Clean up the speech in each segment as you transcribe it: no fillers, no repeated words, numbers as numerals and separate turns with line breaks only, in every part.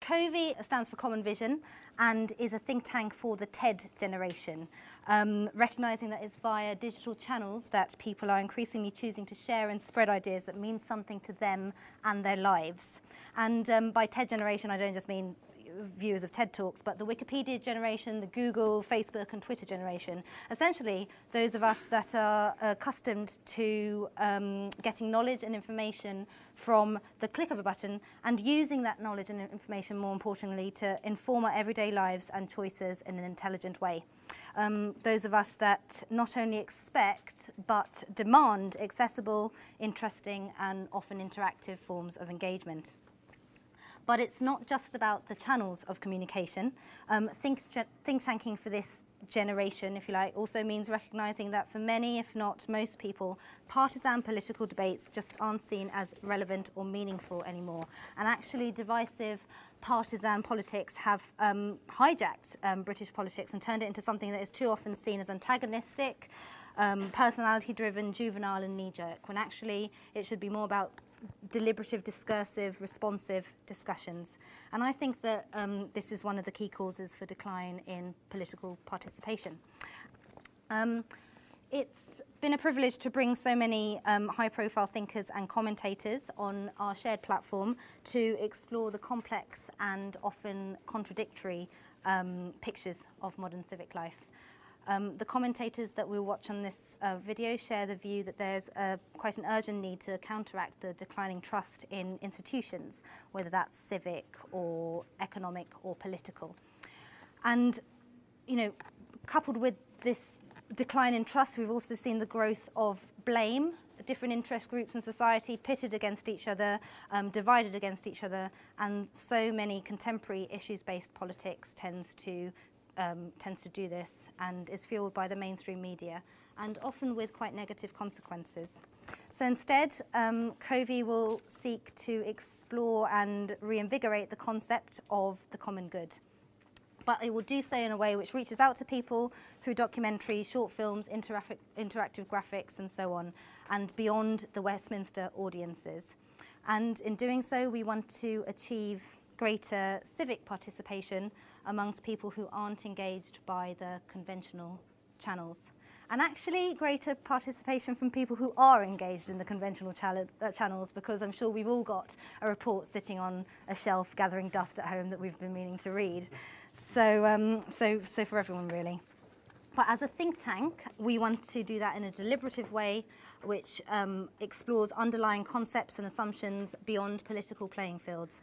CoVi stands for Common Vision and is a think tank for the TED generation, recognising that it's via digital channels that people are increasingly choosing to share and spread ideas that mean something to them and their lives. And by TED generation, I don't just mean viewers of TED Talks, but the Wikipedia generation, the Google, Facebook and Twitter generation. Essentially, those of us that are accustomed to getting knowledge and information from the click of a button and using that knowledge and information, more importantly, to inform our everyday lives and choices in an intelligent way. Those of us that not only expect but demand accessible, interesting and often interactive forms of engagement. But it's not just about the channels of communication. Think tanking for this generation, if you like, also means recognising that for many, if not most people, partisan political debates just aren't seen as relevant or meaningful anymore. And actually divisive partisan politics have hijacked British politics and turned it into something that is too often seen as antagonistic, personality-driven, juvenile and knee-jerk, when actually it should be more about deliberative, discursive, responsive discussions. And I think that this is one of the key causes for decline in political participation. It's been a privilege to bring so many high-profile thinkers and commentators on our shared platform to explore the complex and often contradictory pictures of modern civic life. The commentators that we'll watch on this video share the view that there's quite an urgent need to counteract the declining trust in institutions, whether that's civic or economic or political. And, you know, coupled with this decline in trust, we've also seen the growth of blame, different interest groups in society pitted against each other, divided against each other, and so many contemporary issues-based politics tends to do this and is fueled by the mainstream media and often with quite negative consequences. So instead, CoVi will seek to explore and reinvigorate the concept of the common good. But it will do so in a way which reaches out to people through documentaries, short films, interactive graphics and so on, and beyond the Westminster audiences. And in doing so, we want to achieve greater civic participation amongst people who aren't engaged by the conventional channels. And actually greater participation from people who are engaged in the conventional channels, because I'm sure we've all got a report sitting on a shelf gathering dust at home that we've been meaning to read. So for everyone really. But as a think tank, we want to do that in a deliberative way, which explores underlying concepts and assumptions beyond political playing fields.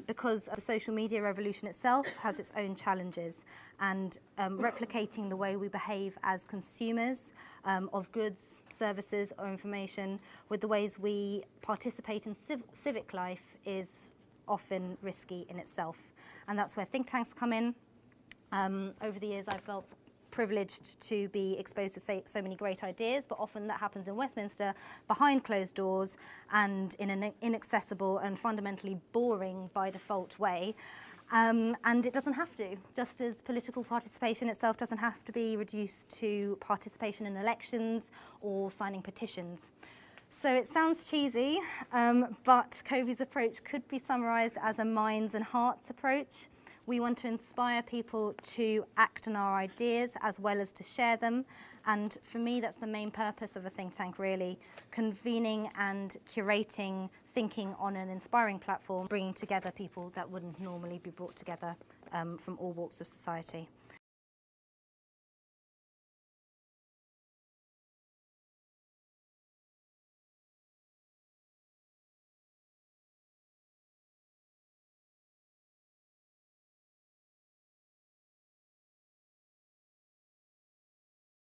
Because the social media revolution itself has its own challenges, and replicating the way we behave as consumers of goods, services or information with the ways we participate in civic life is often risky in itself. And that's where think tanks come in. Over the years I've felt privileged to be exposed to so many great ideas, but often that happens in Westminster behind closed doors and in an inaccessible and fundamentally boring by default way. And it doesn't have to, just as political participation itself doesn't have to be reduced to participation in elections or signing petitions. So it sounds cheesy, but CoVi's approach could be summarised as a minds and hearts approach. We want to inspire people to act on our ideas as well as to share them. And for me, that's the main purpose of a think tank, really, convening and curating thinking on an inspiring platform, bringing together people that wouldn't normally be brought together from all walks of society.